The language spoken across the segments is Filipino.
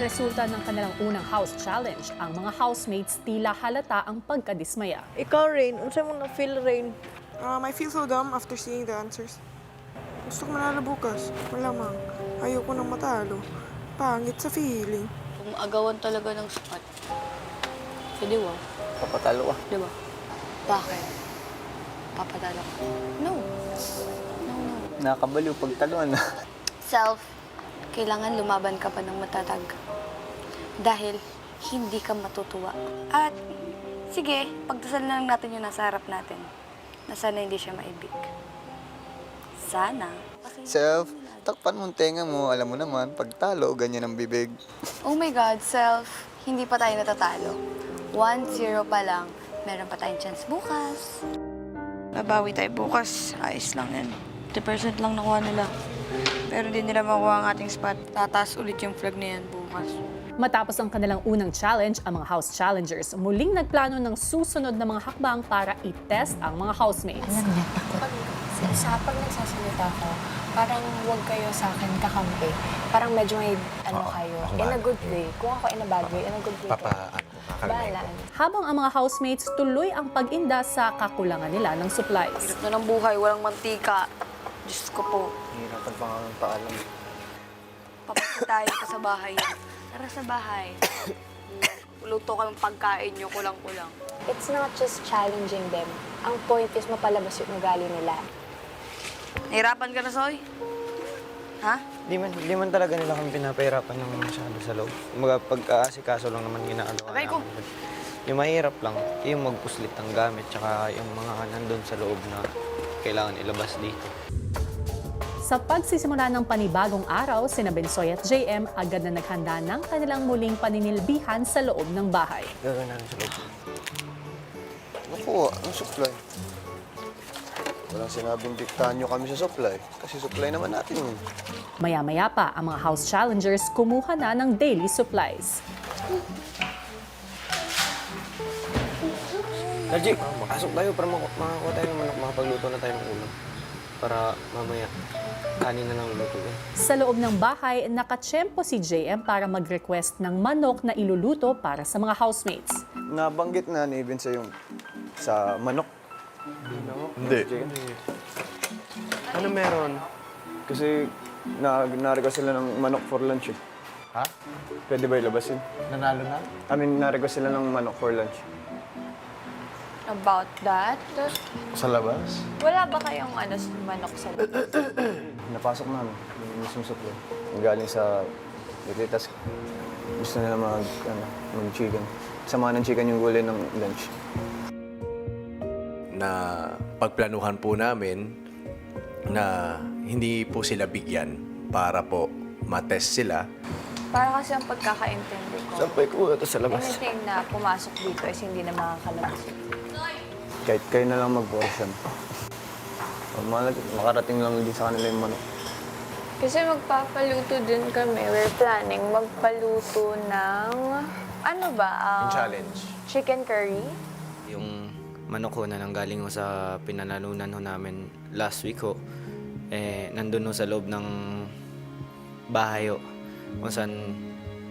resulta ng kanilang unang house challenge, ang mga housemates tila halata ang pagkadismaya. Ikaw, Rain, unsa mo na feel, Rain? I feel so dumb after seeing the answers. Gusto ko manalo bukas. Malamang. Ayoko nang matalo. Pangit sa feeling. Kung agawan talaga ng spot, pwede ba? Papatalo ka. Di ba? Bakit? Papatalo ka? No. No. Nakakabaliw pagtaluan. Self, kailangan lumaban ka pa ng matatag. Dahil hindi ka matutuwa. At sige, pagdasal na lang natin yung nasa harap natin. Na sana hindi siya maibig. Sana. Self, takpan mong tenga mo. Alam mo naman, pagtalo, ganyan ang bibig. Oh my God, Self, hindi pa tayo natatalo. 1-0 pa lang. Meron pa tayong chance bukas. Nabawi tayo bukas. Ayos lang yan. 50% lang nakuha nila. Pero di nila makuha ang ating spot. Tataas ulit yung flag na yan bukas. Matapos ang kanilang unang challenge, ang mga house challengers muling nagplano ng susunod na mga hakbang para i-test ang mga housemates. Alam niya, pag nagsasalita ko, parang huwag kayo sa akin kakampi. Parang medyo may kayo. In a good way. Kung ako in a bad way, in a good way. Bahala. Habang ang mga housemates tuloy ang pag-inda sa kakulangan nila ng supplies. Hirap na ng buhay, walang mantika. Diyos ko po. Hirapan pa nga ng paalam. Papasitahin ka sa bahay. Tara sa bahay. Luto kayong pagkain nyo, kulang-kulang. It's not just challenging them. Ang point is mapalabas yung ugali nila. Nahirapan ka na, Soy? Ha? Di man talaga nila kami pinapahirapan ng masyado sa loob. Mga pag-aasikaso lang naman ginagawa Aray ko. namin. Yung mahirap lang, yung magpuslit ng gamit, tsaka yung mga nandun sa loob na kailangan ilabas dito. Sa pagsisimula ng panibagong araw, sina Bensoy at JM agad na naghanda ng kanilang muling paninilbihan sa loob ng bahay. Gagawin namin sa loob. Naku, ang supply. Walang sinabing diktahan nyo kami sa supply. Kasi supply naman natin yun. Maya-maya pa, ang mga house challengers kumuha na ng daily supplies. Najik, pasok tayo para makakuha tayo ng manok, makapagluto na tayo ng ulam. Para mamaya, kanin na lang lutuin. Sa loob ng bahay, nakatsyempo si JM para mag-request ng manok na iluluto para sa mga housemates. Nabanggit na ni Vince yung sa manok. Hindi. Ano meron? Kasi na-request sila ng manok for lunch eh. Ha? Pwede ba ilabas yun? Nanalo na? Na-request sila ng manok for lunch. About that, Sa labas? wala ba kayong manok sa Napasok namin yung mismong supply. Galing sa Litas. Gusto nila mag-chicken. Sama ng chicken yung gulay ng lunch. Na pagplanuhan po namin na hindi po sila bigyan para po matest sila. Para kasi ang pagkakaintindi ko, Sampay ko ito sa labas. anything na pumasok dito is hindi na makakalabas. Kahit kayo na lang mag-portion. Makarating lang din sa kanila yung manok. Kasi magpapaluto din kami. We're planning magpaluto ng, ano ba? Challenge. Chicken curry. Yung manok ho na nanggaling ho sa pinanalunan ho namin last week ho, nandun ho sa loob ng bahay ho. Kung saan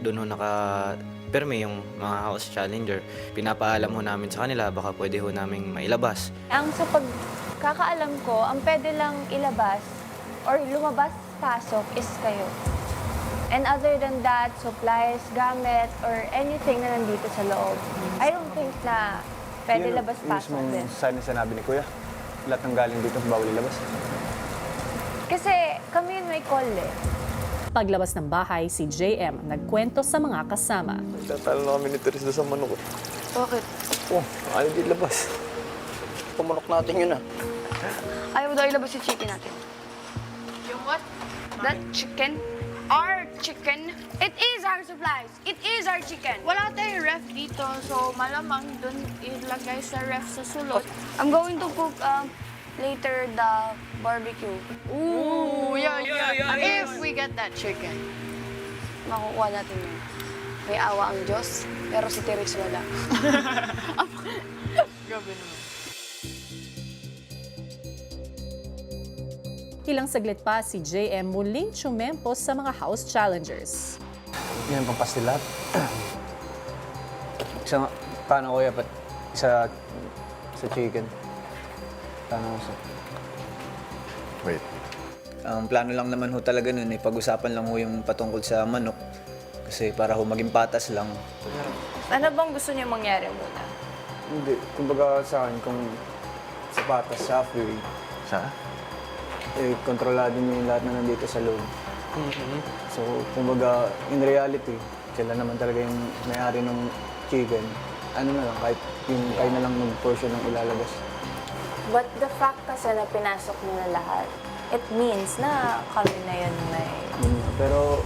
doon ho naka-perme yung mga house challenger. Pinapaalam ho namin sa kanila, baka pwede ho namin mailabas. Ang sa pagkakaalam ko, ang pwede lang ilabas or lumabas, pasok is kayo. And other than that, supplies, gamit, or anything na nandito sa loob, I don't think na pwede labas-pasok din. Yung sinabi ni Kuya, lahat ng galing dito bawal ilabas. Kasi kami yun may call eh. Paglabas ng bahay, si JM nagkwento sa mga kasama. Tatalo na kami ni Teresa sa manok. Bakit? Oh, ayaw di labas. Pumanok natin yun ah. Ayaw daw ilabas yung chicken natin. Yung what? That chicken? Our chicken? It is our supplies. It is our chicken. Wala tayong ref dito, so malamang dun ilagay sa ref sa sulot. I'm going to cook later the barbecue. Ooh, yeah. If we get that chicken. Makukuha natin yun. May awa ang Diyos, pero si Terex wala. Grabe naman. Ilang saglit pa si JM muling tsumempo sa mga house challengers. Yan ang pampastilat. Paano kuya? Sa chicken. Paano sa... Wait. Ang plano lang naman ho talaga nun ay pag-usapan lang ho yung patungkol sa manok. Kasi para ho maging patas lang. Ano bang gusto niyo mangyari muna? Hindi. Kumbaga sa akin, kung sa patas, sa free, kontrolado niyo yung lahat na nandito sa loob. So, kumbaga, in reality, sila naman talaga yung may-ari ng chicken. Ano na lang, kahit yung kayo na lang mag-portion ng ilalabas. But the fact kasi na pinasok nyo na lahat, it means na kami na yun may... Pero,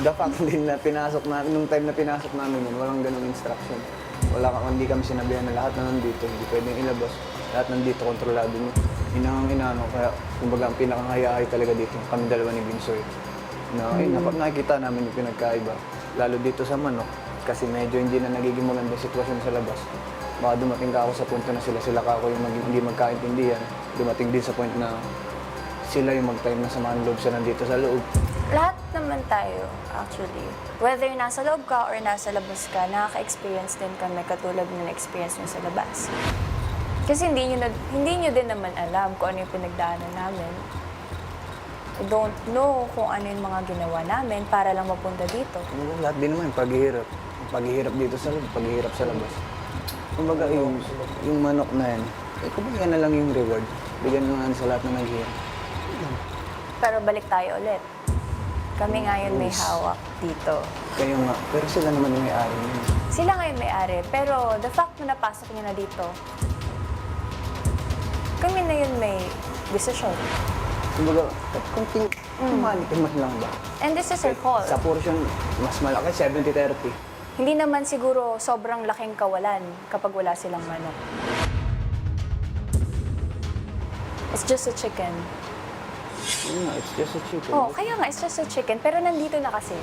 the fact din na pinasok namin, nung time na pinasok namin yun, walang ganung instruction. Hindi kami sinabihan na lahat na nandito, hindi pwedeng ilabas. Lahat nandito, kontrolado niyo. Inaano, kaya kumbaga ang pinakanghayahay talaga dito, kami dalawa ni Binsoy. Nakikita namin yung pinagkaiba. Lalo dito sa manok, kasi medyo hindi na nagiging maganda sitwasyon sa labas. Baka dumating ka ako sa punto na sila ka ako yung hindi magkaintindihan. Dumating din sa point na sila yung mag-time na samahan loob sa nandito sa loob. Lahat naman tayo, actually. Whether nasa loob ka or nasa labas ka, nakaka-experience din kami katulad ng experience nyo sa labas. Kasi hindi nyo din naman alam kung ano yung pinagdaanan namin. We don't know kung ano yung mga ginawa namin para lang mapunta dito. Lahat din naman, paghihirap. Paghihirap dito sa loob, paghihirap sa labas. Kumbaga yung manok na yan, kumbaga na lang yung reward. Bigyan lang sa lahat na naghihirap. Pero balik tayo ulit. Kami ngayon may hawak dito. Kayo nga, pero sila naman yung may-ari niyo. Sila ngayon may-ari, pero the fact na napasok nyo na dito, kami na yun may desisyon. Kumbaga, kunting man lang ba? And this is our call. Sa portion, mas malaki, 70-30. Hindi naman siguro sobrang laking kawalan kapag wala silang manok. It's just a chicken. It's just a chicken. Oh, kaya nga, it's just a chicken. Pero nandito na kasi.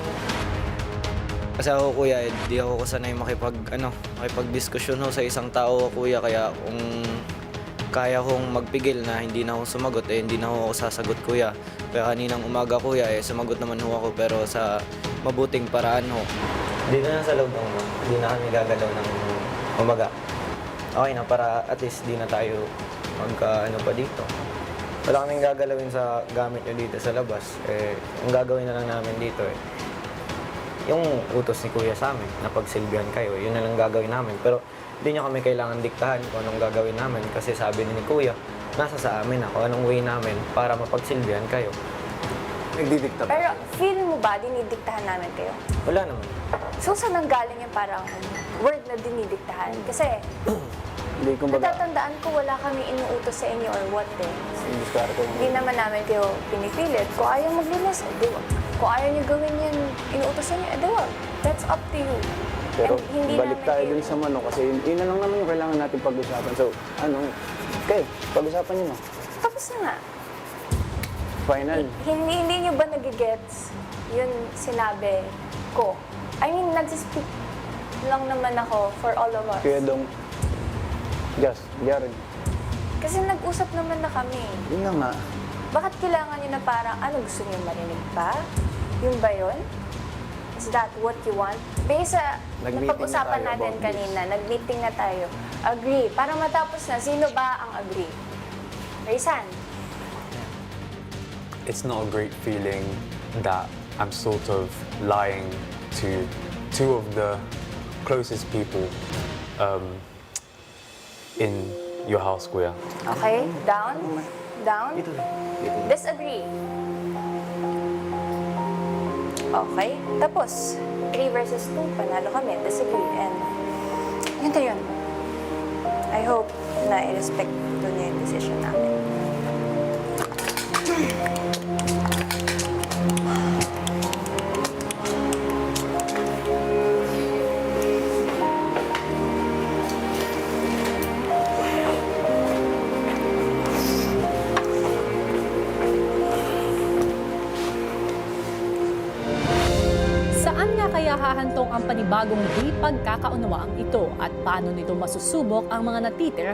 Kasi ako kuya, di ako sanay makipag-diskusyon ho sa isang tao kuya, kaya kung kaya kong magpigil na hindi na ako sumagot, hindi na ako sasagot kuya. Kaya kaninang umaga kuya, sumagot naman ho ako pero sa mabuting paraan ho. Dito na sa loob ng hindi na kami gagalaw ng umaga. Okay na, para at least di na tayo pa dito. Wala kaming gagalawin sa gamit nyo dito sa labas. Ang gagawin na lang namin dito yung utos ni kuya sa amin na pagsilbihan kayo, yun na lang gagawin namin. Pero hindi nyo kami kailangan diktahan kung anong gagawin namin kasi sabi ni kuya, nasa sa amin na kung anong way namin para mapagsilbihan kayo. Nagdidikta ba? Pero feel mo ba dinidiktahan namin kayo? Wala naman. So saan nanggaling yung parang word na dinidiktahan? Kasi Hindi, kumbaga, natatandaan ko wala kami inuutos sa inyo or what eh. diskarte mo. Hindi naman namin kayo pinipilit. Kung ayaw maglinis, di wag. Kung ayaw nyo gawin yan, inuutos sa inyo, di wag. That's up to you. Pero And hindi balik namin tayo kayo- dun sa manok kasi yun na lang naman yung kailangan natin pag-usapan. So, kayo, pag-usapan nyo na. Tapos na nga. Final. Hindi nyo ba nagigets yun sinabi ko? I mean, nagsispeak lang naman ako for all of us. Kuya Dong, Jared, Kasi nag-usap naman na kami. yun na nga. Bakit kailangan nyo na parang, gusto nyo marinig pa? Yun ba yun? Is that what you want? Based sa Nag-meeting napag-usapan na tayo natin about kanina, nag-meeting na tayo. Agree. Para matapos na, sino ba ang agree? Raysan? It's not a great feeling that I'm sort of lying to two of the closest people in your house, Kuya. Okay, down. Down. Disagree. Okay, tapos 3 versus 2, panalo kami, disagree, and yun na yun. I hope na i-respect niyo yung decision namin. Saan nga kaya hahantong ang panibagong di pagkakaunawaang ito at paano nito masusubok ang mga natitira